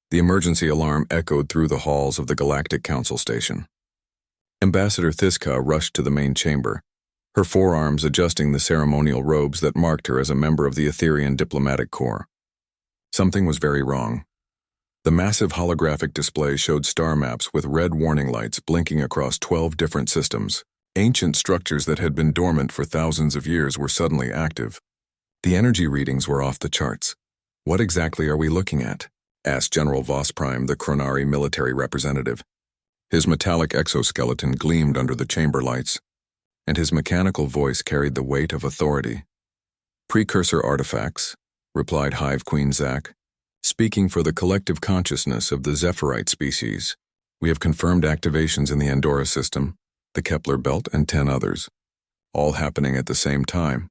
The emergency alarm echoed through the halls of the Galactic Council station. Ambassador Thiska rushed to the main chamber, her forearms adjusting the ceremonial robes that marked her as a member of the Etherian diplomatic corps. Something was very wrong. The massive holographic display showed star maps with red warning lights blinking across 12 different systems. Ancient structures that had been dormant for thousands of years were suddenly active. The energy readings were off the charts. "What exactly are we looking at?" asked General Voss Prime, the Chronari military representative. His metallic exoskeleton gleamed under the chamber lights, and his mechanical voice carried the weight of authority. "Precursor artifacts," replied Hive Queen Zach, speaking for the collective consciousness of the Zephyrite species. "We have confirmed activations in the Andorra system, the Kepler belt, and 10 others, all happening at the same time."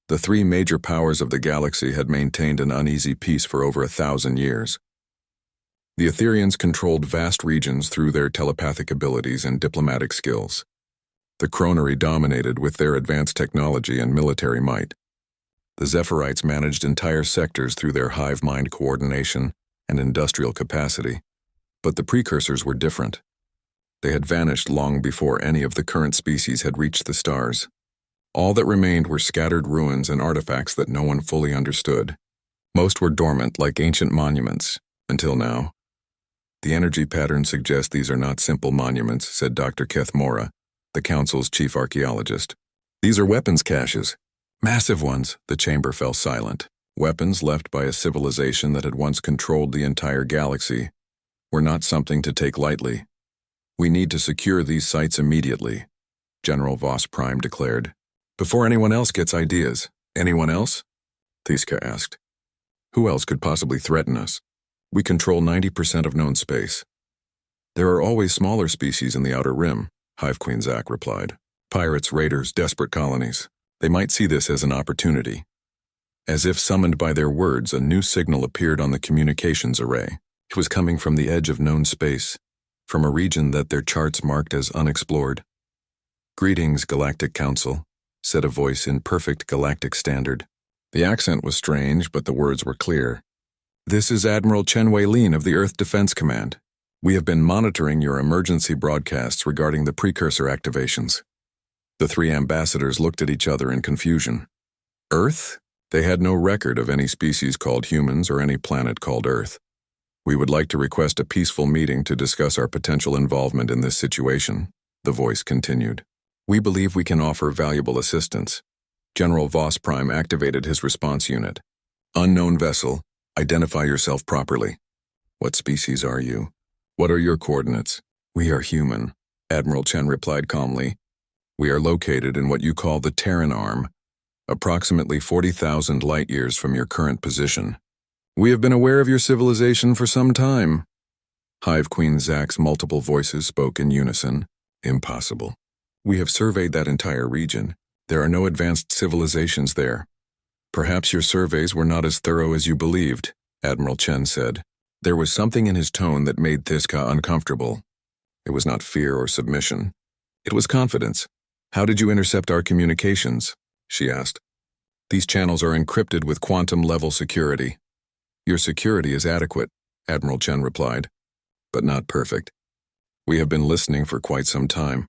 The three major powers of the galaxy had maintained an uneasy peace for over 1,000 years. The Etherians controlled vast regions through their telepathic abilities and diplomatic skills. The Chronari dominated with their advanced technology and military might. The Zephyrites managed entire sectors through their hive mind coordination and industrial capacity. But the precursors were different. They had vanished long before any of the current species had reached the stars. All that remained were scattered ruins and artifacts that no one fully understood. Most were dormant like ancient monuments, until now. "The energy patterns suggest these are not simple monuments," said Dr. Keth Mora, the Council's chief archaeologist. "These are weapons caches. Massive ones." The chamber fell silent. Weapons left by a civilization that had once controlled the entire galaxy were not something to take lightly. "We need to secure these sites immediately," General Voss Prime declared. "Before anyone else gets ideas." "Anyone else?" Thiska asked. "Who else could possibly threaten us? We control 90% of known space." "There are always smaller species in the Outer Rim," Hive Queen Zach replied. "Pirates, raiders, desperate colonies. They might see this as an opportunity." As if summoned by their words, a new signal appeared on the communications array. It was coming from the edge of known space, from a region that their charts marked as unexplored. "Greetings, Galactic Council," said a voice in perfect galactic standard. The accent was strange, but the words were clear. "This is Admiral Chen Wei-Lin of the Earth Defense Command. We have been monitoring your emergency broadcasts regarding the precursor activations." The three ambassadors looked at each other in confusion. Earth? They had no record of any species called humans or any planet called Earth. "We would like to request a peaceful meeting to discuss our potential involvement in this situation," the voice continued. "We believe we can offer valuable assistance." General Voss Prime activated his response unit. "Unknown vessel, identify yourself properly." "What species are you? What are your coordinates?" "We are human," Admiral Chen replied calmly. "We are located in what you call the Terran Arm, approximately 40,000 light-years from your current position." "We have been aware of your civilization for some time." Hive Queen Zach's multiple voices spoke in unison. "Impossible. We have surveyed that entire region. There are no advanced civilizations there." "Perhaps your surveys were not as thorough as you believed," Admiral Chen said. There was something in his tone that made Thiska uncomfortable. It was not fear or submission. It was confidence. "How did you intercept our communications?" she asked. "These channels are encrypted with quantum-level security." "Your security is adequate," Admiral Chen replied, "but not perfect. We have been listening for quite some time.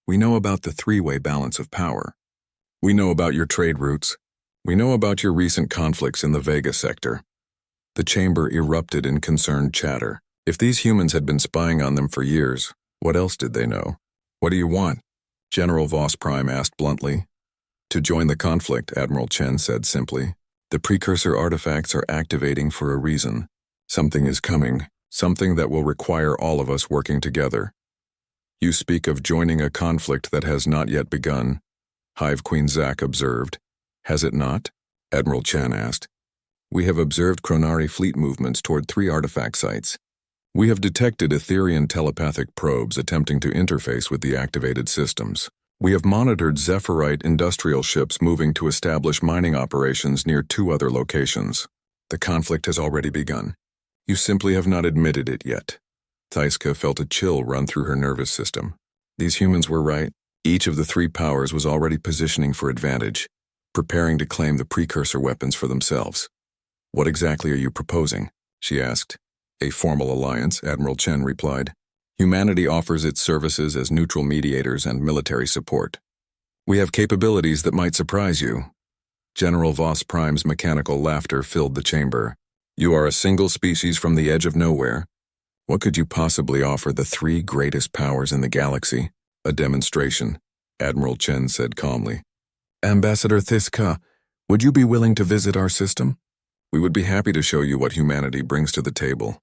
We know about the three-way balance of power. We know about your trade routes. We know about your recent conflicts in the Vega sector." The chamber erupted in concerned chatter. If these humans had been spying on them for years, what else did they know? "What do you want?" General Voss Prime asked bluntly. "To join the conflict," Admiral Chen said simply. "The precursor artifacts are activating for a reason. Something is coming, something that will require all of us working together." "You speak of joining a conflict that has not yet begun," Hive Queen Zach observed. "Has it not?" Admiral Chen asked. "We have observed Chronari fleet movements toward 3 artifact sites. We have detected Etherian telepathic probes attempting to interface with the activated systems. We have monitored Zephyrite industrial ships moving to establish mining operations near 2 other locations. The conflict has already begun. You simply have not admitted it yet." Thiska felt a chill run through her nervous system. These humans were right. Each of the 3 powers was already positioning for advantage, preparing to claim the precursor weapons for themselves. "What exactly are you proposing?" she asked. A formal alliance, Admiral Chen replied. Humanity offers its services as neutral mediators and military support. We have capabilities that might surprise you. General Voss Prime's mechanical laughter filled the chamber. You are a single species from the edge of nowhere. What could you possibly offer the three greatest powers in the galaxy? A demonstration, Admiral Chen said calmly. Ambassador Thiska, would you be willing to visit our system? We would be happy to show you what humanity brings to the table.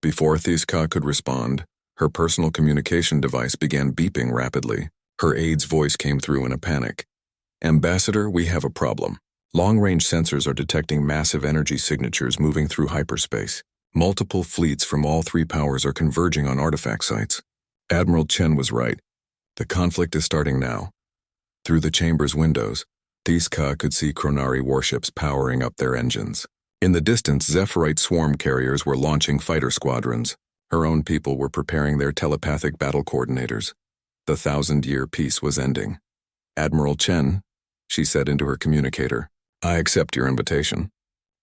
Before Thiska could respond, her personal communication device began beeping rapidly. Her aide's voice came through in a panic. Ambassador, we have a problem. Long-range sensors are detecting massive energy signatures moving through hyperspace. Multiple fleets from all three powers are converging on artifact sites. Admiral Chen was right. The conflict is starting now. Through the chamber's windows, Thiska could see Chronari warships powering up their engines. In the distance, Zephyrite swarm carriers were launching fighter squadrons. Her own people were preparing their telepathic battle coordinators. The 1,000-year peace was ending. Admiral Chen, she said into her communicator, I accept your invitation.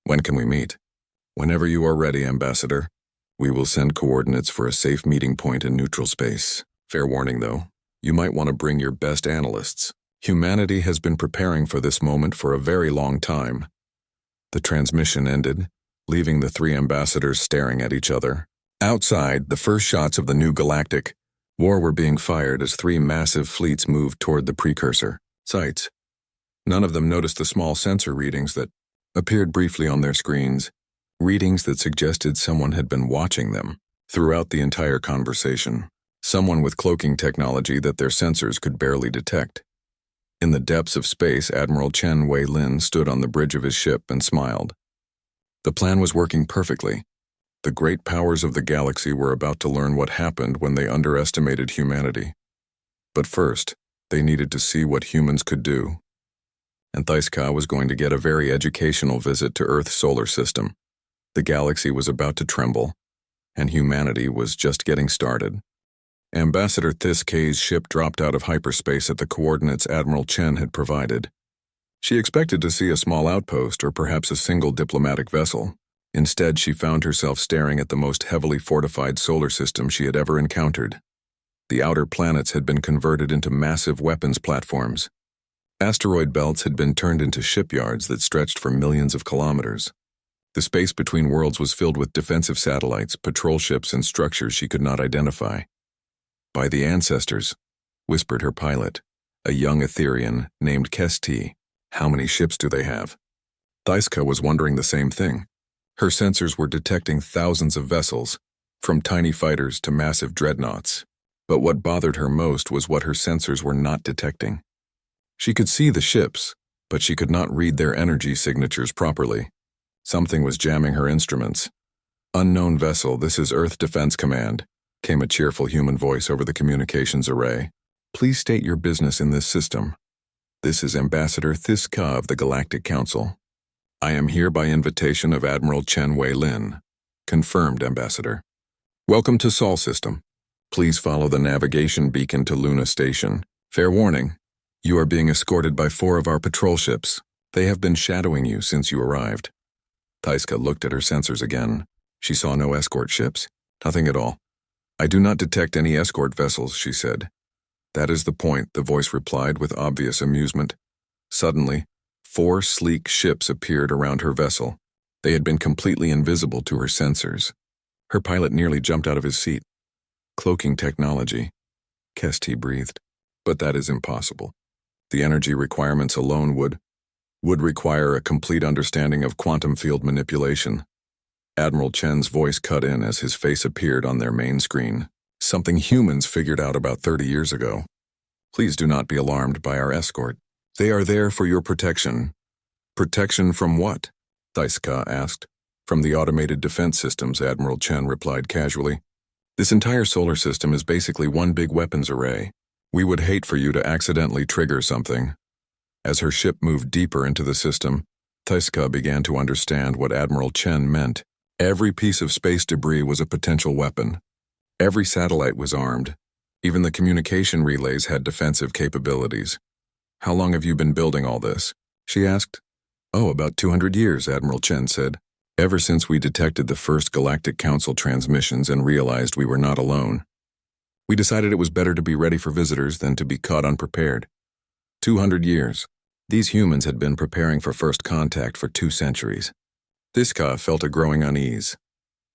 When can we meet? Whenever you are ready, Ambassador. We will send coordinates for a safe meeting point in neutral space. Fair warning, though, you might want to bring your best analysts. Humanity has been preparing for this moment for a very long time. The transmission ended, leaving the three ambassadors staring at each other. Outside, the first shots of the new Galactic War were being fired as three massive fleets moved toward the precursor sites. None of them noticed the small sensor readings that appeared briefly on their screens, readings that suggested someone had been watching them. Throughout the entire conversation, someone with cloaking technology that their sensors could barely detect. In the depths of space, Admiral Chen Wei-Lin stood on the bridge of his ship and smiled. The plan was working perfectly. The great powers of the galaxy were about to learn what happened when they underestimated humanity. But first, they needed to see what humans could do. And Thiska was going to get a very educational visit to Earth's solar system. The galaxy was about to tremble, and humanity was just getting started. Ambassador Thiska's ship dropped out of hyperspace at the coordinates Admiral Chen had provided. She expected to see a small outpost or perhaps a single diplomatic vessel. Instead, she found herself staring at the most heavily fortified solar system she had ever encountered. The outer planets had been converted into massive weapons platforms. Asteroid belts had been turned into shipyards that stretched for millions of kilometers. The space between worlds was filled with defensive satellites, patrol ships, and structures she could not identify. By the ancestors, whispered her pilot, a young Etherian named Kesti. How many ships do they have? Thiska was wondering the same thing. Her sensors were detecting thousands of vessels, from tiny fighters to massive dreadnoughts. But what bothered her most was what her sensors were not detecting. She could see the ships, but she could not read their energy signatures properly. Something was jamming her instruments. Unknown vessel, this is Earth Defense Command, came a cheerful human voice over the communications array. Please state your business in this system. This is Ambassador Thiska of the Galactic Council. I am here by invitation of Admiral Chen Wei-Lin. Confirmed, Ambassador. Welcome to Sol System. Please follow the navigation beacon to Luna Station. Fair warning, you are being escorted by 4 of our patrol ships. They have been shadowing you since you arrived. Thiska looked at her sensors again. She saw no escort ships. Nothing at all. I do not detect any escort vessels, she said. That is the point, the voice replied with obvious amusement. Suddenly, 4 sleek ships appeared around her vessel. They had been completely invisible to her sensors. Her pilot nearly jumped out of his seat. Cloaking technology, Kesti breathed. But that is impossible. The energy requirements alone would require a complete understanding of quantum field manipulation. Admiral Chen's voice cut in as his face appeared on their main screen. Something humans figured out about 30 years ago. Please do not be alarmed by our escort. They are there for your protection. Protection from what? Thiska asked. From the automated defense systems, Admiral Chen replied casually. This entire solar system is basically one big weapons array. We would hate for you to accidentally trigger something. As her ship moved deeper into the system, Thiska began to understand what Admiral Chen meant. Every piece of space debris was a potential weapon. Every satellite was armed. Even the communication relays had defensive capabilities. How long have you been building all this? She asked. Oh, about 200 years, Admiral Chen said. Ever since we detected the first Galactic Council transmissions and realized we were not alone, we decided it was better to be ready for visitors than to be caught unprepared. 200 years. These humans had been preparing for first contact for 2 centuries. Thiska felt a growing unease.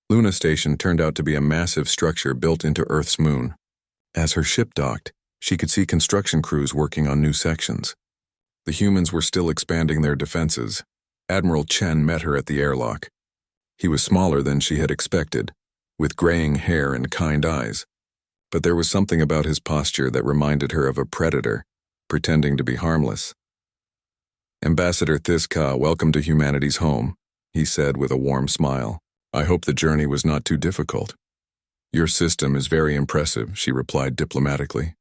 Luna Station turned out to be a massive structure built into Earth's moon. As her ship docked, she could see construction crews working on new sections. The humans were still expanding their defenses. Admiral Chen met her at the airlock. He was smaller than she had expected, with graying hair and kind eyes. But there was something about his posture that reminded her of a predator, pretending to be harmless. "Ambassador Thiska, welcome to humanity's home," he said with a warm smile. "I hope the journey was not too difficult." "Your system is very impressive," she replied diplomatically.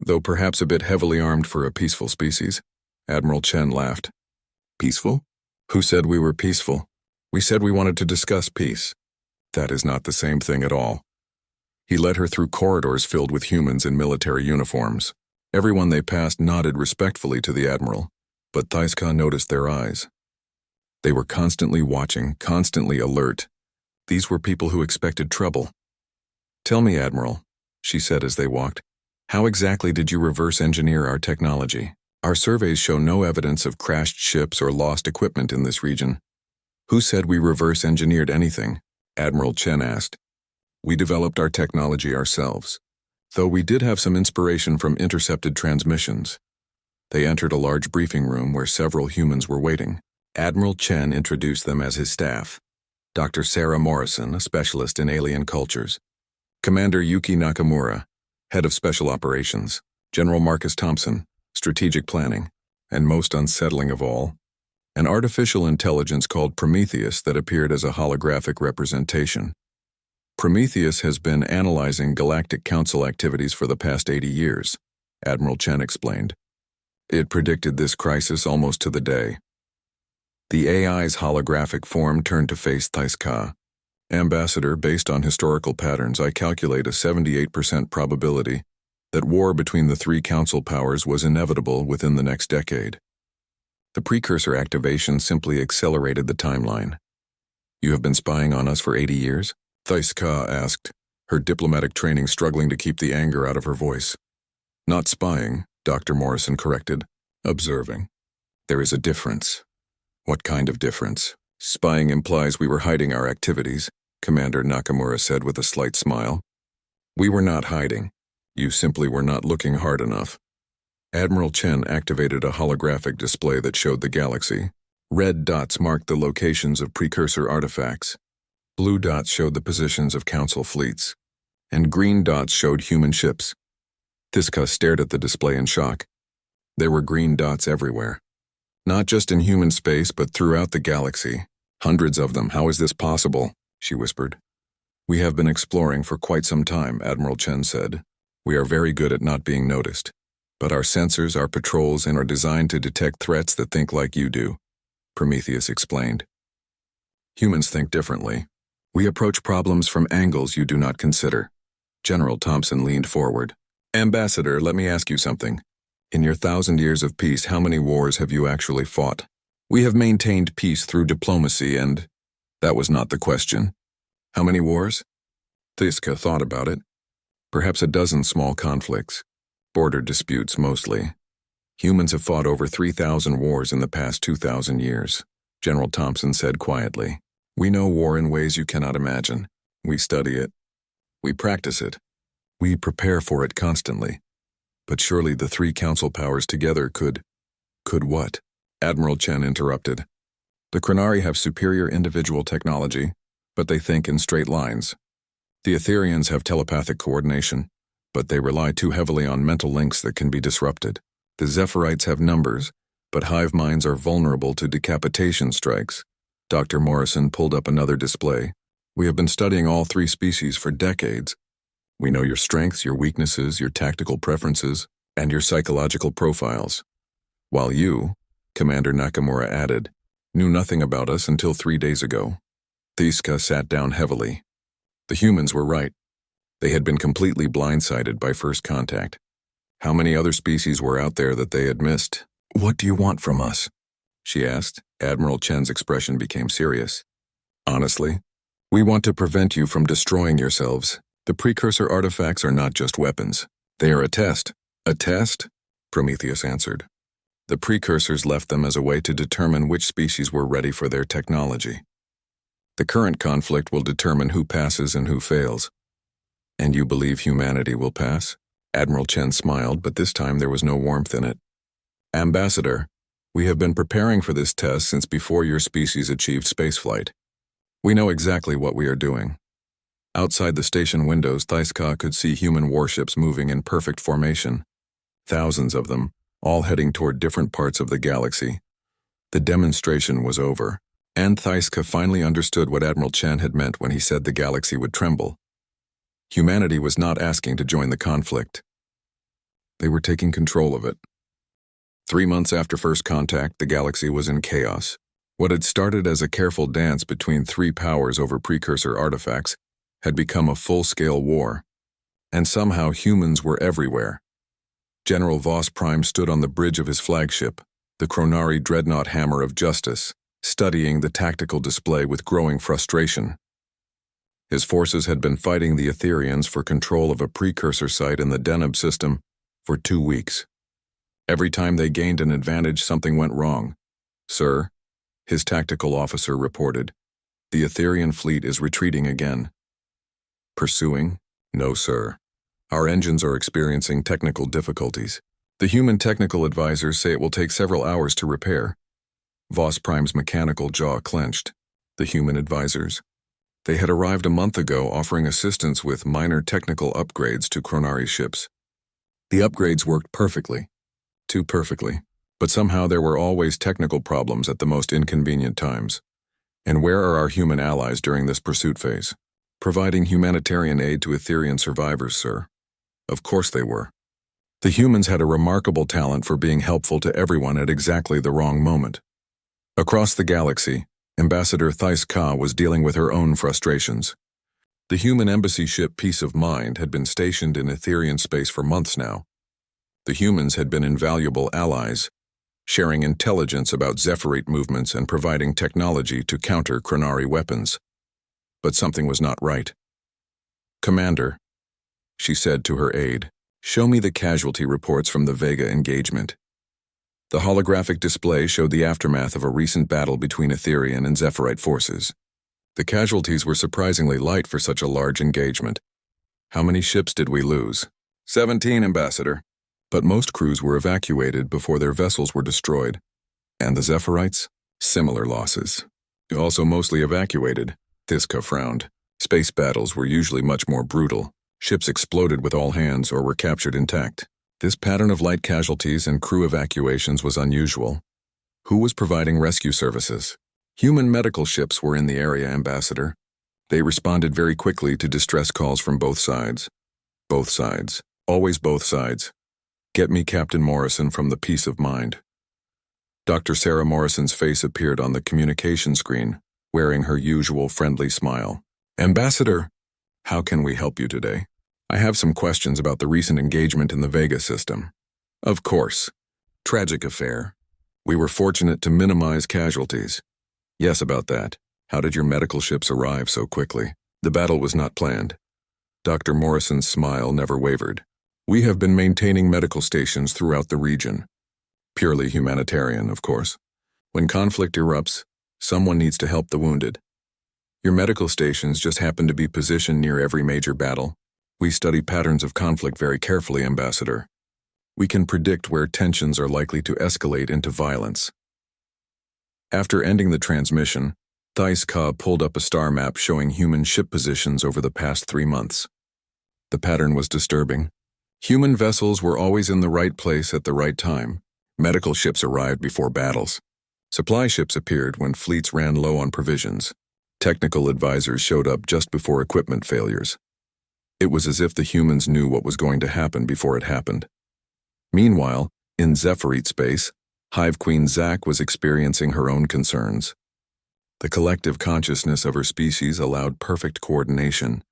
"Though perhaps a bit heavily armed for a peaceful species." Admiral Chen laughed. "Peaceful? Who said we were peaceful? We said we wanted to discuss peace. That is not the same thing at all." He led her through corridors filled with humans in military uniforms. Everyone they passed nodded respectfully to the Admiral, but Thiska noticed their eyes. They were constantly watching, constantly alert. These were people who expected trouble. "Tell me, Admiral," she said as they walked, "how exactly did you reverse engineer our technology? Our surveys show no evidence of crashed ships or lost equipment in this region." "Who said we reverse engineered anything?" Admiral Chen asked. "We developed our technology ourselves, though we did have some inspiration from intercepted transmissions." They entered a large briefing room where several humans were waiting. Admiral Chen introduced them as his staff. Dr. Sarah Morrison, a specialist in alien cultures. Commander Yuki Nakamura, head of special operations. General Marcus Thompson, strategic planning. And most unsettling of all, an artificial intelligence called Prometheus that appeared as a holographic representation. Prometheus has been analyzing Galactic Council activities for the past 80 years, Admiral Chen explained. It predicted this crisis almost to the day. The AI's holographic form turned to face Thiska. "Ambassador, based on historical patterns, I calculate a 78% probability that war between the 3 council powers was inevitable within the next decade. The precursor activation simply accelerated the timeline." "You have been spying on us for 80 years? Thiska asked, her diplomatic training struggling to keep the anger out of her voice. "Not spying," Dr. Morrison corrected. "Observing. There is a difference." "What kind of difference?" "Spying implies we were hiding our activities," Commander Nakamura said with a slight smile. "We were not hiding. You simply were not looking hard enough." Admiral Chen activated a holographic display that showed the galaxy. Red dots marked the locations of precursor artifacts. Blue dots showed the positions of council fleets. And green dots showed human ships. Thiska stared at the display in shock. There were green dots everywhere. Not just in human space, but throughout the galaxy. "Hundreds of them. How is this possible?" she whispered. "We have been exploring for quite some time," Admiral Chen said. "We are very good at not being noticed. But our sensors, our patrols, and are designed to detect threats that think like you do," Prometheus explained. "Humans think differently. We approach problems from angles you do not consider." General Thompson leaned forward. "Ambassador, let me ask you something. In your 1,000 years of peace, how many wars have you actually fought?" "We have maintained peace through diplomacy and—" "That was not the question. How many wars?" Thiska thought about it. "Perhaps a dozen small conflicts. Border disputes mostly. Humans have fought over 3,000 wars in the past 2,000 years, General Thompson said quietly. "We know war in ways you cannot imagine. We study it. We practice it. We prepare for it constantly. But surely the 3 council powers together could what?" Admiral Chen interrupted. "The Chronari have superior individual technology, but they think in straight lines. The Etherians have telepathic coordination, but they rely too heavily on mental links that can be disrupted. The Zephyrite have numbers, but hive minds are vulnerable to decapitation strikes." Dr. Morrison pulled up another display. "We have been studying all 3 species for decades. We know your strengths, your weaknesses, your tactical preferences, and your psychological profiles. While you," Commander Nakamura added, "knew nothing about us until 3 days ago." Thiska sat down heavily. The humans were right. They had been completely blindsided by first contact. How many other species were out there that they had missed? "What do you want from us?" she asked. Admiral Chen's expression became serious. Honestly, we want to prevent you from destroying yourselves. The precursor artifacts are not just weapons. They are a test. A test? Prometheus answered. The precursors left them as a way to determine which species were ready for their technology. The current conflict will determine who passes and who fails. And you believe humanity will pass? Admiral Chen smiled, but this time there was no warmth in it. Ambassador, we have been preparing for this test since before your species achieved spaceflight. We know exactly what we are doing. Outside the station windows, Thaiska could see human warships moving in perfect formation. Thousands of them, all heading toward different parts of the galaxy. The demonstration was over, and Thaiska finally understood what Admiral Chen had meant when he said the galaxy would tremble. Humanity was not asking to join the conflict. They were taking control of it. 3 months after first contact, the galaxy was in chaos. What had started as a careful dance between three powers over precursor artifacts had become a full-scale war. And somehow humans were everywhere. General Voss Prime stood on the bridge of his flagship, the Chronari Dreadnought Hammer of Justice, studying the tactical display with growing frustration. His forces had been fighting the Etherians for control of a precursor site in the Deneb system for 2 weeks. Every time they gained an advantage, something went wrong. Sir, his tactical officer reported, the Etherian fleet is retreating again. Pursuing? No, sir. Our engines are experiencing technical difficulties. The human technical advisors say it will take several hours to repair. Voss Prime's mechanical jaw clenched. The human advisors. They had arrived a month ago offering assistance with minor technical upgrades to Chronari ships. The upgrades worked perfectly. Too perfectly. But somehow there were always technical problems at the most inconvenient times. And where are our human allies during this pursuit phase? Providing humanitarian aid to Etherian survivors, sir. Of course they were. The humans had a remarkable talent for being helpful to everyone at exactly the wrong moment. Across the galaxy, Ambassador Thaiska was dealing with her own frustrations. The human embassy ship Peace of Mind had been stationed in Etherian space for months now. The humans had been invaluable allies, sharing intelligence about Zephyrite movements and providing technology to counter Chronari weapons. But something was not right. Commander, she said to her aide, show me the casualty reports from the Vega engagement. The holographic display showed the aftermath of a recent battle between Etherian and Zephyrite forces. The casualties were surprisingly light for such a large engagement. How many ships did we lose? 17, Ambassador. But most crews were evacuated before their vessels were destroyed. And the Zephyrite? Similar losses. Also mostly evacuated. Thiska frowned. Space battles were usually much more brutal. Ships exploded with all hands or were captured intact. This pattern of light casualties and crew evacuations was unusual. Who was providing rescue services? Human medical ships were in the area, Ambassador. They responded very quickly to distress calls from both sides. Both sides. Always both sides. Get me Captain Morrison from the Peace of Mind. Dr. Sarah Morrison's face appeared on the communication screen, wearing her usual friendly smile. Ambassador, how can we help you today? I have some questions about the recent engagement in the Vega system. Of course. Tragic affair. We were fortunate to minimize casualties. Yes, about that. How did your medical ships arrive so quickly? The battle was not planned. Dr. Morrison's smile never wavered. We have been maintaining medical stations throughout the region. Purely humanitarian, of course. When conflict erupts, someone needs to help the wounded. Your medical stations just happen to be positioned near every major battle. We study patterns of conflict very carefully, Ambassador. We can predict where tensions are likely to escalate into violence. After ending the transmission, Thaiska pulled up a star map showing human ship positions over the past 3 months. The pattern was disturbing. Human vessels were always in the right place at the right time. Medical ships arrived before battles. Supply ships appeared when fleets ran low on provisions. Technical advisors showed up just before equipment failures. It was as if the humans knew what was going to happen before it happened. Meanwhile, in Zephyrite space, Hive Queen Zack was experiencing her own concerns. The collective consciousness of her species allowed perfect coordination,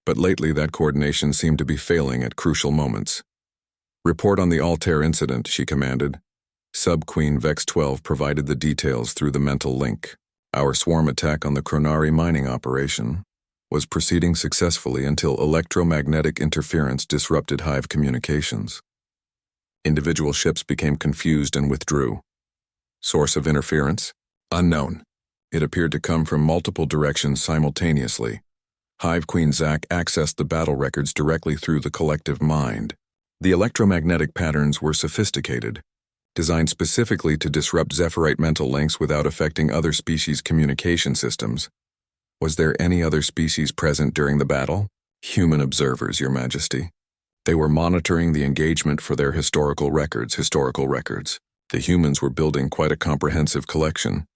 but lately that coordination seemed to be failing at crucial moments. Report on the Altair incident, she commanded. Sub-Queen Vex 12 provided the details through the mental link. Our swarm attack on the Kronari mining operation was proceeding successfully until electromagnetic interference disrupted hive communications. Individual ships became confused and withdrew. Source of interference? Unknown. It appeared to come from multiple directions simultaneously. Hive Queen Zack accessed the battle records directly through the collective mind. The electromagnetic patterns were sophisticated, designed specifically to disrupt Zephyrite mental links without affecting other species' communication systems. Was there any other species present during the battle? Human observers, Your Majesty. They were monitoring the engagement for their historical records. The humans were building quite a comprehensive collection.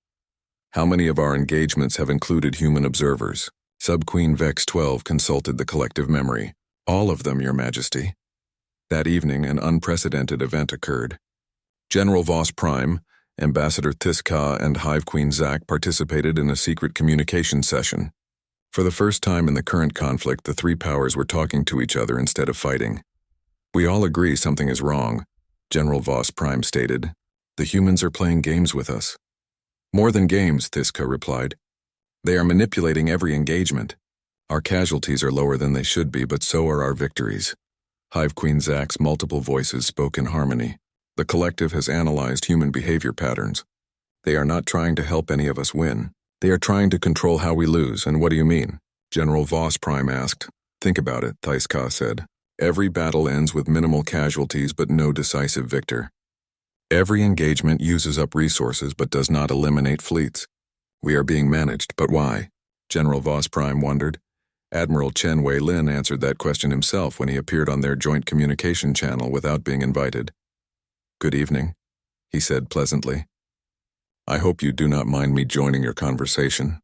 How many of our engagements have included human observers? Sub-Queen Vex 12 consulted the collective memory. All of them, Your Majesty. That evening, an unprecedented event occurred. General Voss Prime, Ambassador Thiska, and Hive Queen Zack participated in a secret communication session. For the first time in the current conflict, the three powers were talking to each other instead of fighting. We all agree something is wrong, General Voss Prime stated. The humans are playing games with us. More than games, Thiska replied. They are manipulating every engagement. Our casualties are lower than they should be, but so are our victories. Hive Queen Zack's multiple voices spoke in harmony. The collective has analyzed human behavior patterns. They are not trying to help any of us win. They are trying to control how we lose. And what do you mean? General Voss Prime asked. Think about it, Thiska said. Every battle ends with minimal casualties but no decisive victor. Every engagement uses up resources but does not eliminate fleets. We are being managed, but why? General Voss Prime wondered. Admiral Chen Wei-Lin answered that question himself when he appeared on their joint communication channel without being invited. Good evening, he said pleasantly. I hope you do not mind me joining your conversation.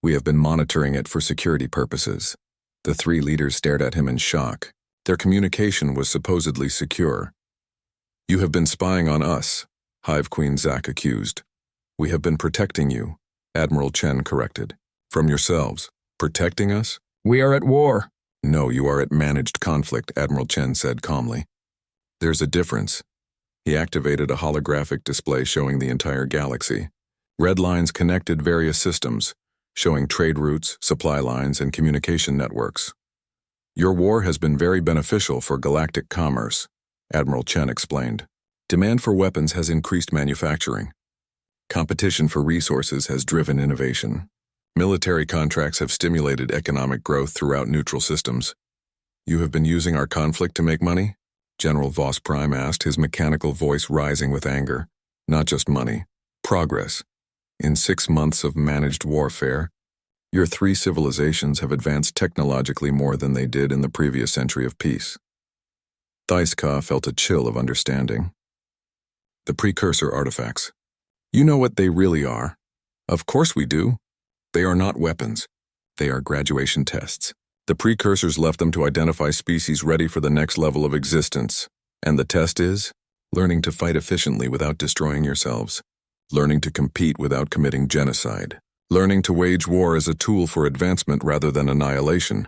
We have been monitoring it for security purposes. The three leaders stared at him in shock. Their communication was supposedly secure. You have been spying on us, Hive Queen Zack accused. We have been protecting you, Admiral Chen corrected. From yourselves. Protecting us? We are at war. No, you are at managed conflict, Admiral Chen said calmly. There's a difference. He activated a holographic display showing the entire galaxy. Red lines connected various systems, showing trade routes, supply lines, and communication networks. Your war has been very beneficial for galactic commerce, Admiral Chen explained. Demand for weapons has increased manufacturing. Competition for resources has driven innovation. Military contracts have stimulated economic growth throughout neutral systems. You have been using our conflict to make money? General Voss Prime asked, his mechanical voice rising with anger. Not just money. Progress. In 6 months of managed warfare, your three civilizations have advanced technologically more than they did in the previous century of peace. Thiska felt a chill of understanding. The precursor artifacts. You know what they really are? Of course we do. They are not weapons. They are graduation tests. The precursors left them to identify species ready for the next level of existence. And the test is? Learning to fight efficiently without destroying yourselves. Learning to compete without committing genocide. Learning to wage war as a tool for advancement rather than annihilation.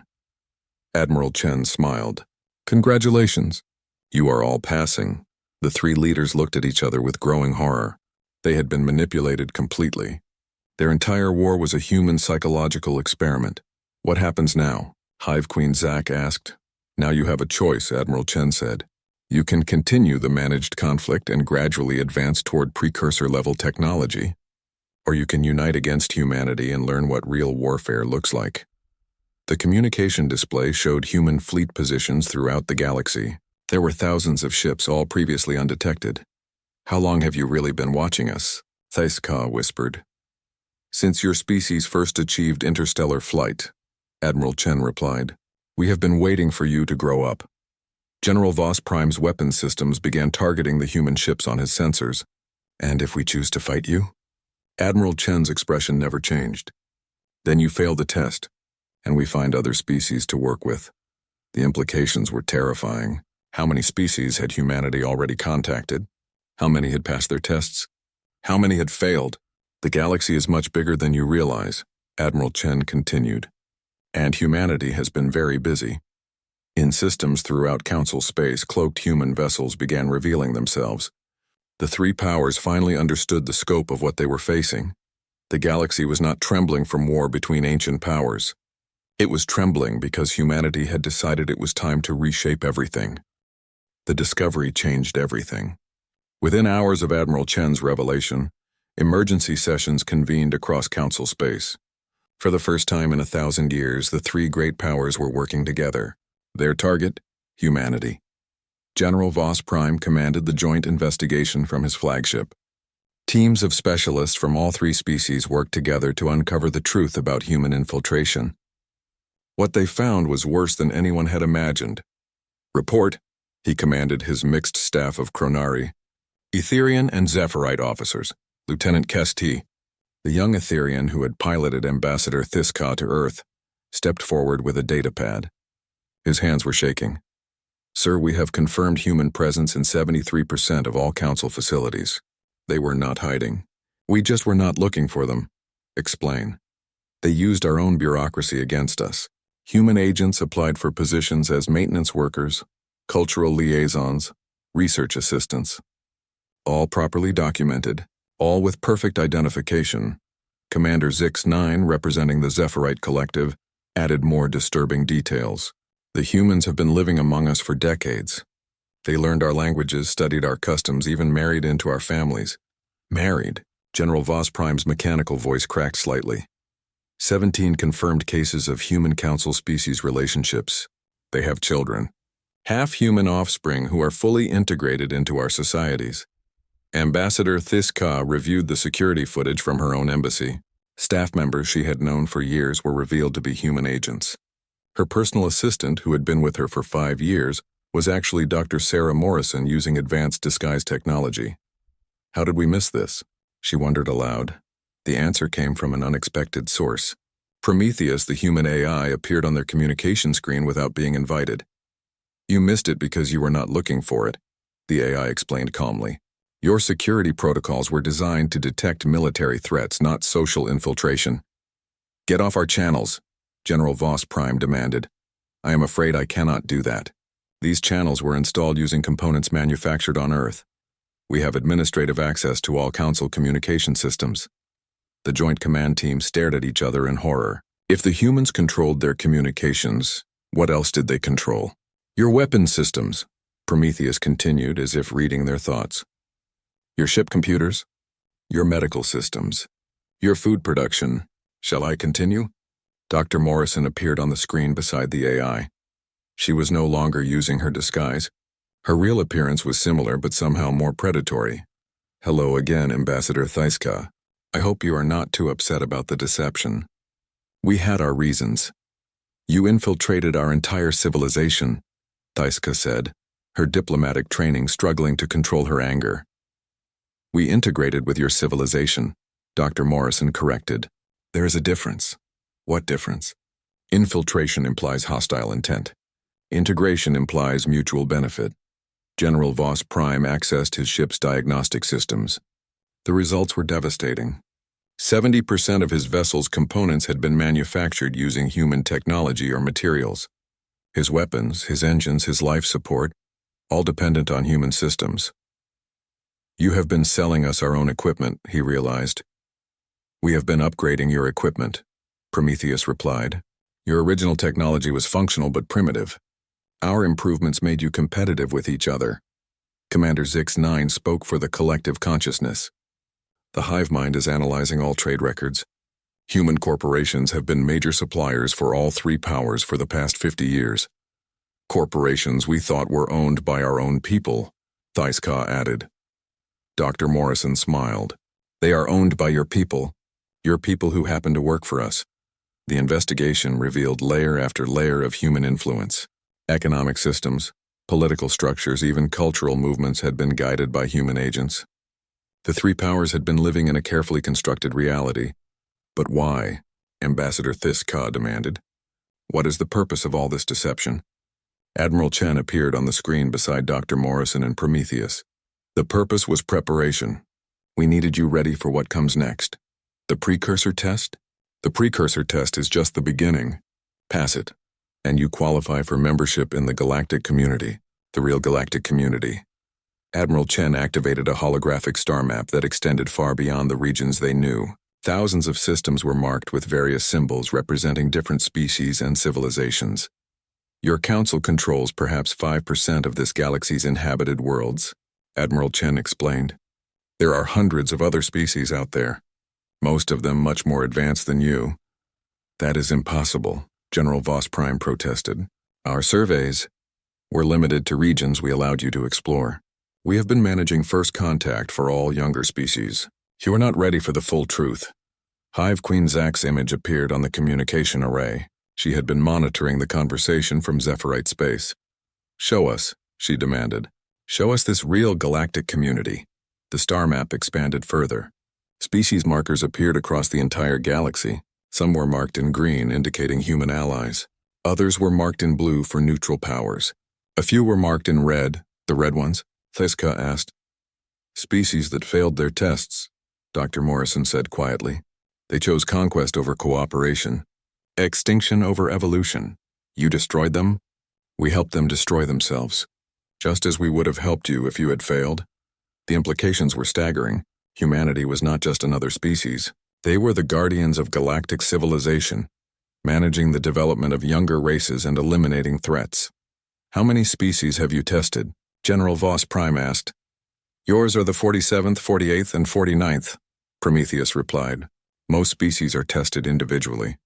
Admiral Chen smiled. Congratulations. You are all passing. The three leaders looked at each other with growing horror. They had been manipulated completely. Their entire war was a human psychological experiment. What happens now? Hive Queen Zack asked. Now you have a choice, Admiral Chen said. You can continue the managed conflict and gradually advance toward precursor-level technology. Or you can unite against humanity and learn what real warfare looks like. The communication display showed human fleet positions throughout the galaxy. There were thousands of ships, all previously undetected. How long have you really been watching us? Thiska whispered. Since your species first achieved interstellar flight, Admiral Chen replied. We have been waiting for you to grow up. General Voss Prime's weapons systems began targeting the human ships on his sensors. And if we choose to fight you? Admiral Chen's expression never changed. Then you fail the test, and we find other species to work with. The implications were terrifying. How many species had humanity already contacted? How many had passed their tests? How many had failed? The galaxy is much bigger than you realize, Admiral Chen continued. And humanity has been very busy. In systems throughout Council space, cloaked human vessels began revealing themselves. The three powers finally understood the scope of what they were facing. The galaxy was not trembling from war between ancient powers. It was trembling because humanity had decided it was time to reshape everything. The discovery changed everything. Within hours of Admiral Chen's revelation, emergency sessions convened across Council space. For the first time in 1,000 years, the three great powers were working together. Their target? Humanity. General Voss Prime commanded the joint investigation from his flagship. Teams of specialists from all three species worked together to uncover the truth about human infiltration. What they found was worse than anyone had imagined. Report, he commanded his mixed staff of Chronari, Etherian and Zephyrite officers. Lieutenant Kesti, the young Etherian who had piloted Ambassador Thiska to Earth, stepped forward with a datapad. His hands were shaking. Sir, we have confirmed human presence in 73% of all Council facilities. They were not hiding. We just were not looking for them. Explain. They used our own bureaucracy against us. Human agents applied for positions as maintenance workers, cultural liaisons, research assistants. All properly documented, all with perfect identification. Commander Zix-9, representing the Zephyrite Collective, added more disturbing details. The humans have been living among us for decades. They learned our languages, studied our customs, even married into our families. Married? General Voss Prime's mechanical voice cracked slightly. 17 confirmed cases of human council species relationships. They have children. Half-human offspring who are fully integrated into our societies. Ambassador Thiska reviewed the security footage from her own embassy. Staff members she had known for years were revealed to be human agents. Her personal assistant, who had been with her for 5 years, was actually Dr. Sarah Morrison using advanced disguise technology. How did we miss this? She wondered aloud. The answer came from an unexpected source. Prometheus, the human AI, appeared on their communication screen without being invited. You missed it because you were not looking for it, the AI explained calmly. Your security protocols were designed to detect military threats, not social infiltration. Get off our channels, General Voss Prime demanded. I am afraid I cannot do that. These channels were installed using components manufactured on Earth. We have administrative access to all Council communication systems. The Joint Command Team stared at each other in horror. If the humans controlled their communications, what else did they control? Your weapon systems, Prometheus continued as if reading their thoughts. Your ship computers, your medical systems, your food production. Shall I continue? Dr. Morrison appeared on the screen beside the AI. She was no longer using her disguise. Her real appearance was similar but somehow more predatory. Hello again, Ambassador Thiska. I hope you are not too upset about the deception. We had our reasons. You infiltrated our entire civilization, Thiska said, her diplomatic training struggling to control her anger. We integrated with your civilization, Dr. Morrison corrected. There is a difference. What difference? Infiltration implies hostile intent. Integration implies mutual benefit. General Voss Prime accessed his ship's diagnostic systems. The results were devastating. 70% of his vessel's components had been manufactured using human technology or materials. His weapons, his engines, his life support, all dependent on human systems. You have been selling us our own equipment, he realized. We have been upgrading your equipment, Prometheus replied. Your original technology was functional but primitive. Our improvements made you competitive with each other. Commander Zix-9 spoke for the collective consciousness. The hive mind is analyzing all trade records. Human corporations have been major suppliers for all three powers for the past 50 years. Corporations we thought were owned by our own people, Thiska added. Dr. Morrison smiled. They are owned by your people who happen to work for us. The investigation revealed layer after layer of human influence. Economic systems, political structures, even cultural movements had been guided by human agents. The three powers had been living in a carefully constructed reality. But why? Ambassador Thiska demanded. What is the purpose of all this deception? Admiral Chen appeared on the screen beside Dr. Morrison and Prometheus. The purpose was preparation. We needed you ready for what comes next. The precursor test? The precursor test is just the beginning. Pass it, and you qualify for membership in the galactic community, the real galactic community. Admiral Chen activated a holographic star map that extended far beyond the regions they knew. Thousands of systems were marked with various symbols representing different species and civilizations. Your council controls perhaps 5% of this galaxy's inhabited worlds, Admiral Chen explained. There are hundreds of other species out there, most of them much more advanced than you. That is impossible, General Voss Prime protested. Our surveys were limited to regions we allowed you to explore. We have been managing first contact for all younger species. You are not ready for the full truth. Hive Queen Zach's image appeared on the communication array. She had been monitoring the conversation from Zephyrite space. Show us, she demanded. Show us this real galactic community. The star map expanded further. Species markers appeared across the entire galaxy. Some were marked in green, indicating human allies. Others were marked in blue for neutral powers. A few were marked in red, the red ones, Theska asked. Species that failed their tests, Dr. Morrison said quietly. They chose conquest over cooperation. Extinction over evolution. You destroyed them? We helped them destroy themselves. Just as we would have helped you if you had failed. The implications were staggering. Humanity was not just another species. They were the guardians of galactic civilization, managing the development of younger races and eliminating threats. How many species have you tested? General Voss Prime asked. Yours are the 47th, 48th, and 49th, Prometheus replied. Most species are tested individually.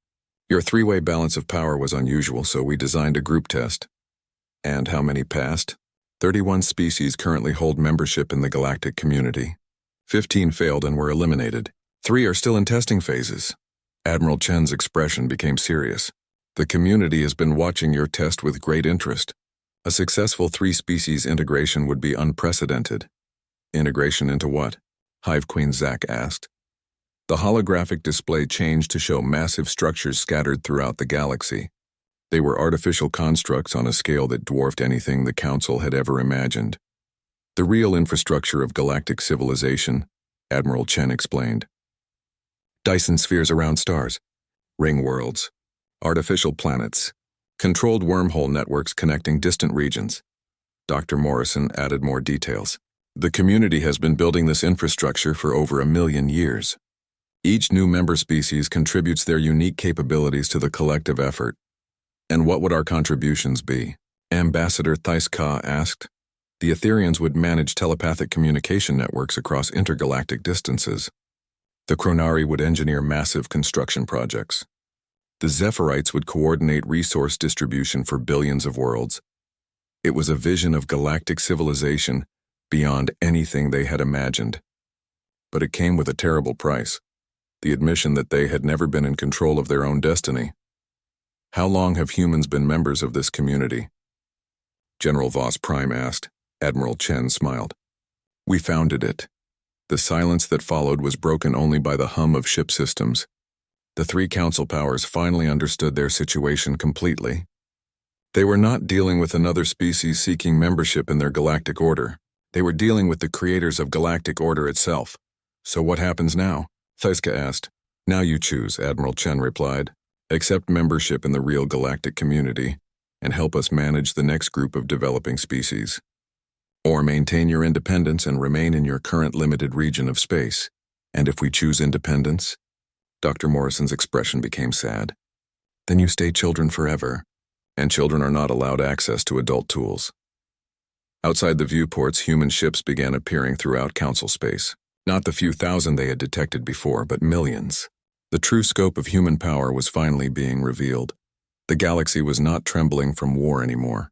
Your three-way balance of power was unusual, so we designed a group test. And how many passed? 31 species currently hold membership in the galactic community. 15 failed and were eliminated. 3 are still in testing phases. Admiral Chen's expression became serious. The community has been watching your test with great interest. A successful 3-species integration would be unprecedented. Integration into what? Hive Queen Zach asked. The holographic display changed to show massive structures scattered throughout the galaxy. They were artificial constructs on a scale that dwarfed anything the Council had ever imagined. The real infrastructure of galactic civilization, Admiral Chen explained. Dyson spheres around stars, ring worlds, artificial planets, controlled wormhole networks connecting distant regions. Dr. Morrison added more details. The community has been building this infrastructure for over 1 million years. Each new member species contributes their unique capabilities to the collective effort. And what would our contributions be? Ambassador Thaiska asked. The Etherians would manage telepathic communication networks across intergalactic distances. The Chronari would engineer massive construction projects. The Zephyrite would coordinate resource distribution for billions of worlds. It was a vision of galactic civilization beyond anything they had imagined. But it came with a terrible price, the admission that they had never been in control of their own destiny. How long have humans been members of this community? General Voss Prime asked. Admiral Chen smiled. We founded it. The silence that followed was broken only by the hum of ship systems. The 3 council powers finally understood their situation completely. They were not dealing with another species seeking membership in their galactic order. They were dealing with the creators of galactic order itself. So what happens now? Thaiska asked. Now you choose, Admiral Chen replied. Accept membership in the real galactic community and help us manage the next group of developing species. Or maintain your independence and remain in your current limited region of space. And if we choose independence? Dr. Morrison's expression became sad. Then you stay children forever, and children are not allowed access to adult tools. Outside the viewports, human ships began appearing throughout Council space. Not the few thousand they had detected before, but millions. The true scope of human power was finally being revealed. The galaxy was not trembling from war anymore.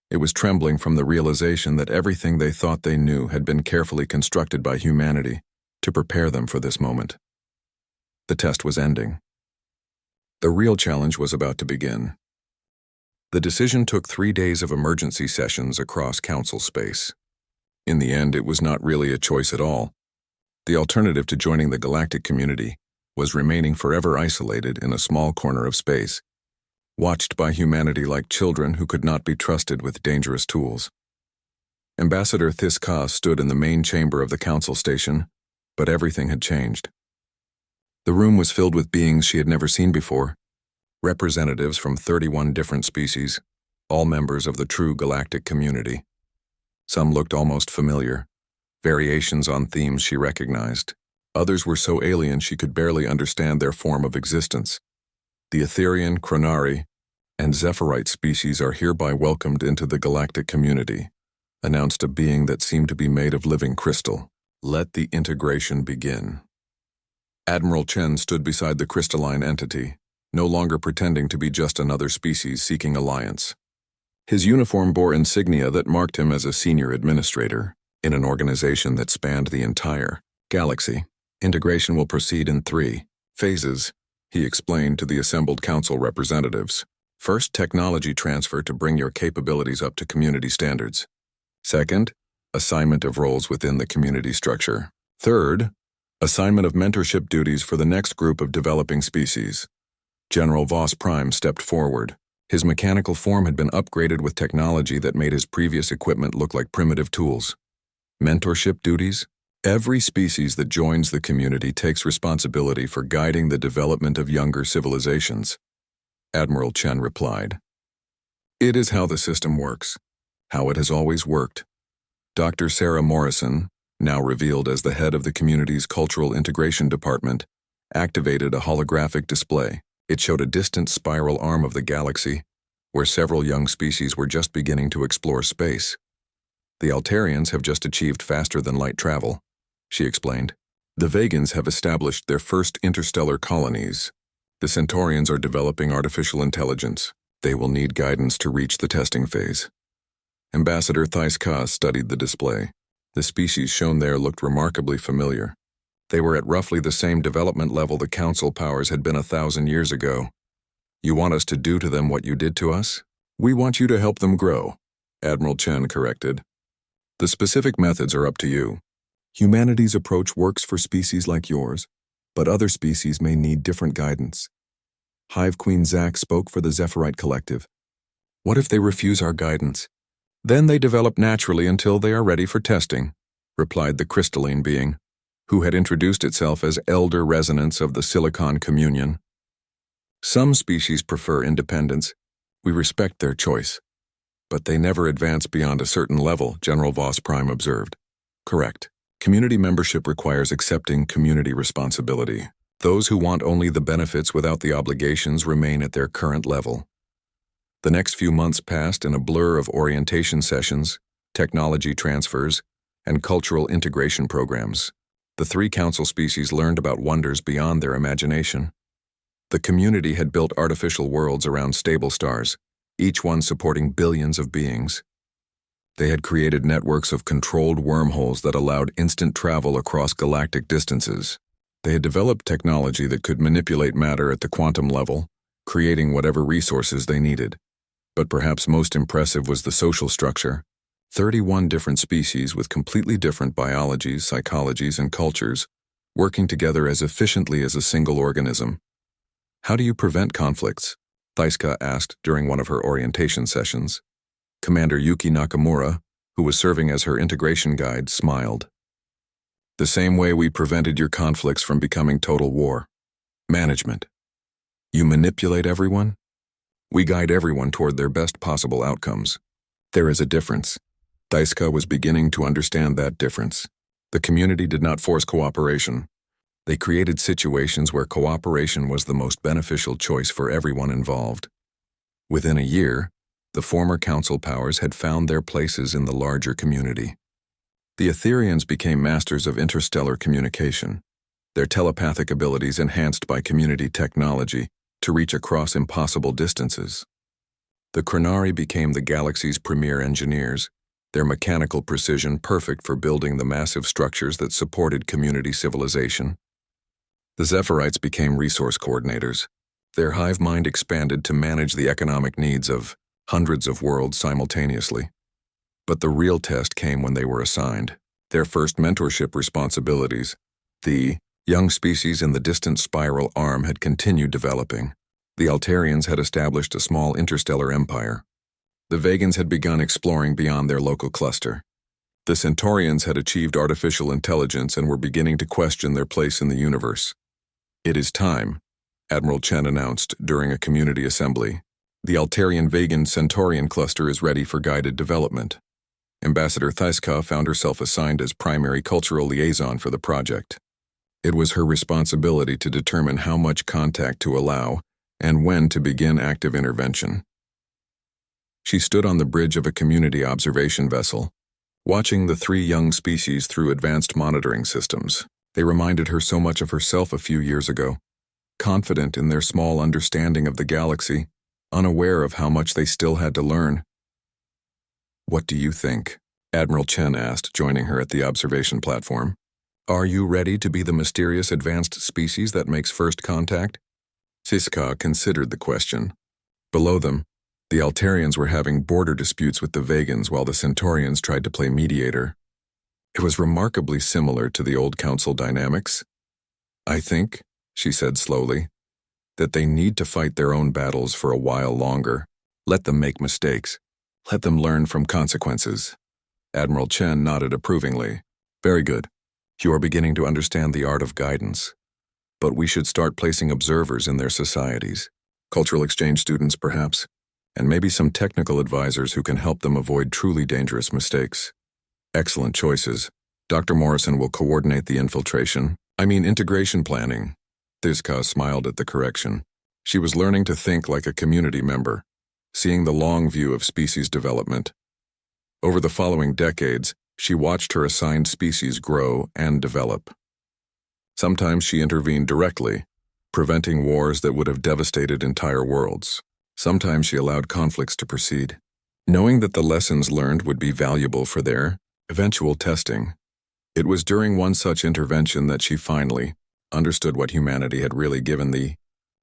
It was trembling from the realization that everything they thought they knew had been carefully constructed by humanity to prepare them for this moment. The test was ending. The real challenge was about to begin. The decision took 3 days of emergency sessions across Council space. In the end, it was not really a choice at all. The alternative to joining the galactic community was remaining forever isolated in a small corner of space, watched by humanity like children who could not be trusted with dangerous tools. Ambassador Thiska stood in the main chamber of the Council station, but everything had changed. The room was filled with beings she had never seen before, representatives from 31 different species, all members of the true galactic community. Some looked almost familiar, variations on themes she recognized. Others were so alien she could barely understand their form of existence. The Etherian, Chronari, and Zephyrite species are hereby welcomed into the galactic community, announced a being that seemed to be made of living crystal. Let the integration begin. Admiral Chen stood beside the crystalline entity, no longer pretending to be just another species seeking alliance. His uniform bore insignia that marked him as a senior administrator in an organization that spanned the entire galaxy. Integration will proceed in 3 phases, he explained to the assembled council representatives. First, technology transfer to bring your capabilities up to community standards. Second, assignment of roles within the community structure. Third, assignment of mentorship duties for the next group of developing species. General Voss Prime stepped forward. His mechanical form had been upgraded with technology that made his previous equipment look like primitive tools. Mentorship duties? Every species that joins the community takes responsibility for guiding the development of younger civilizations, Admiral Chen replied. It is how the system works, how it has always worked. Dr. Sarah Morrison, now revealed as the head of the community's Cultural Integration Department, activated a holographic display. It showed a distant spiral arm of the galaxy, where several young species were just beginning to explore space. The Altarians have just achieved faster-than-light travel, she explained. The Vegans have established their first interstellar colonies. The Centaurians are developing artificial intelligence. They will need guidance to reach the testing phase. Ambassador Thaiska studied the display. The species shown there looked remarkably familiar. They were at roughly the same development level the Council powers had been 1,000 years ago. You want us to do to them what you did to us? We want you to help them grow, Admiral Chen corrected. The specific methods are up to you. Humanity's approach works for species like yours, but other species may need different guidance. Hive Queen Zach spoke for the Zephyrite Collective. What if they refuse our guidance? Then they develop naturally until they are ready for testing, replied the crystalline being, who had introduced itself as Elder Resonance of the Silicon Communion. Some species prefer independence. We respect their choice. But they never advance beyond a certain level, General Voss Prime observed. Correct. Community membership requires accepting community responsibility. Those who want only the benefits without the obligations remain at their current level. The next few months passed in a blur of orientation sessions, technology transfers, and cultural integration programs. The 3 council species learned about wonders beyond their imagination. The community had built artificial worlds around stable stars, each one supporting billions of beings. They had created networks of controlled wormholes that allowed instant travel across galactic distances. They had developed technology that could manipulate matter at the quantum level, creating whatever resources they needed. But perhaps most impressive was the social structure. 31 different species with completely different biologies, psychologies, and cultures, working together as efficiently as a single organism. How do you prevent conflicts? Thaiska asked during one of her orientation sessions. Commander Yuki Nakamura, who was serving as her integration guide, smiled. The same way we prevented your conflicts from becoming total war. Management. You manipulate everyone? We guide everyone toward their best possible outcomes. There is a difference. Thaiska was beginning to understand that difference. The community did not force cooperation. They created situations where cooperation was the most beneficial choice for everyone involved. Within a year, the former council powers had found their places in the larger community. The Etherians became masters of interstellar communication, their telepathic abilities enhanced by community technology to reach across impossible distances. The Chronari became the galaxy's premier engineers, their mechanical precision perfect for building the massive structures that supported community civilization. The Zephyrite became resource coordinators. Their hive mind expanded to manage the economic needs of hundreds of worlds simultaneously. But the real test came when they were assigned their first mentorship responsibilities. The young species in the distant spiral arm had continued developing. The Altarians had established a small interstellar empire. The Vegans had begun exploring beyond their local cluster. The Centaurians had achieved artificial intelligence and were beginning to question their place in the universe. It is time, Admiral Chen announced during a community assembly. The Altarian-Vegan Centaurian cluster is ready for guided development. Ambassador Thaiska found herself assigned as primary cultural liaison for the project. It was her responsibility to determine how much contact to allow and when to begin active intervention. She stood on the bridge of a community observation vessel, watching the 3 young species through advanced monitoring systems. They reminded her so much of herself a few years ago, confident in their small understanding of the galaxy, unaware of how much they still had to learn. "What do you think?" Admiral Chen asked, joining her at the observation platform. "Are you ready to be the mysterious advanced species that makes first contact?" Siska considered the question. Below them, the Altarians were having border disputes with the Vegans while the Centaurians tried to play mediator. It was remarkably similar to the old council dynamics. "I think," she said slowly, "that they need to fight their own battles for a while longer. Let them make mistakes. Let them learn from consequences." Admiral Chen nodded approvingly. "Very good. You are beginning to understand the art of guidance. But we should start placing observers in their societies. Cultural exchange students, perhaps, and maybe some technical advisors who can help them avoid truly dangerous mistakes." "Excellent choices. Dr. Morrison will coordinate the integration planning." Thiska smiled at the correction. She was learning to think like a community member, seeing the long view of species development. Over the following decades, she watched her assigned species grow and develop. Sometimes she intervened directly, preventing wars that would have devastated entire worlds. Sometimes she allowed conflicts to proceed, knowing that the lessons learned would be valuable for their eventual testing. It was during one such intervention that she finally understood what humanity had really given the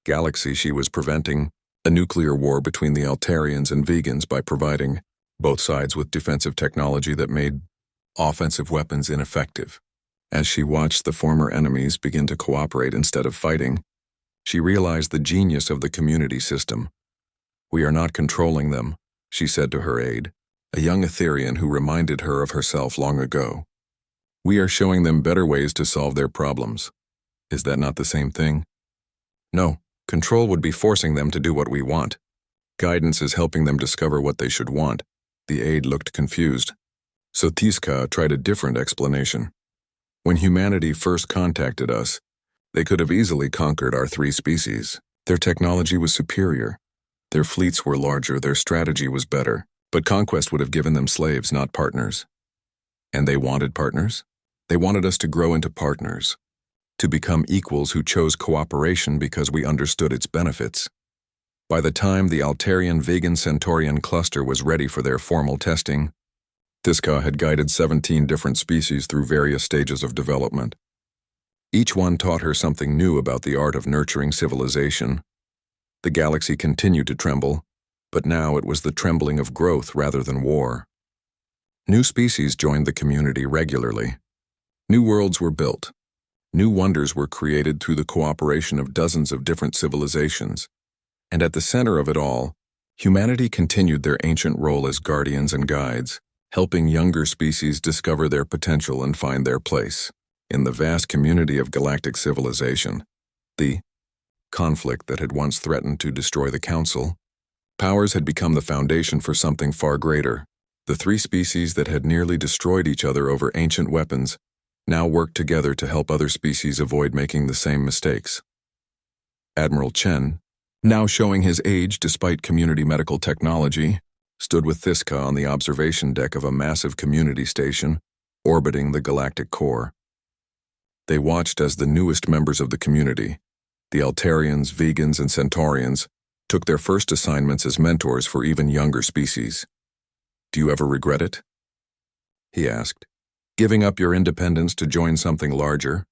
galaxy she was preventing: a nuclear war between the Altarians and Vegans by providing both sides with defensive technology that made offensive weapons ineffective. As she watched the former enemies begin to cooperate instead of fighting, she realized the genius of the community system. "We are not controlling them," she said to her aide, a young Etherian who reminded her of herself long ago. "We are showing them better ways to solve their problems. Is that not the same thing?" "No, control would be forcing them to do what we want. Guidance is helping them discover what they should want." The aide looked confused. So Thiska tried a different explanation. "When humanity first contacted us, they could have easily conquered our 3 species. Their technology was superior. Their fleets were larger, their strategy was better, but conquest would have given them slaves, not partners. And they wanted partners? They wanted us to grow into partners, to become equals who chose cooperation because we understood its benefits. By the time the Altarian-Vegan-Centaurian cluster was ready for their formal testing, Thiska had guided 17 different species through various stages of development. Each one taught her something new about the art of nurturing civilization. The galaxy continued to tremble, but now it was the trembling of growth rather than war. New species joined the community regularly. New worlds were built. New wonders were created through the cooperation of dozens of different civilizations. And at the center of it all, humanity continued their ancient role as guardians and guides, helping younger species discover their potential and find their place in the vast community of galactic civilization. The conflict that had once threatened to destroy the Council, powers had become the foundation for something far greater. The 3 species that had nearly destroyed each other over ancient weapons now worked together to help other species avoid making the same mistakes. Admiral Chen, now showing his age despite community medical technology, stood with Thiska on the observation deck of a massive community station orbiting the galactic core. They watched as the newest members of the community, the Altarians, Vegans, and Centaurians, took their first assignments as mentors for even younger species. "Do you ever regret it?" he asked. "Giving up your independence to join something larger?"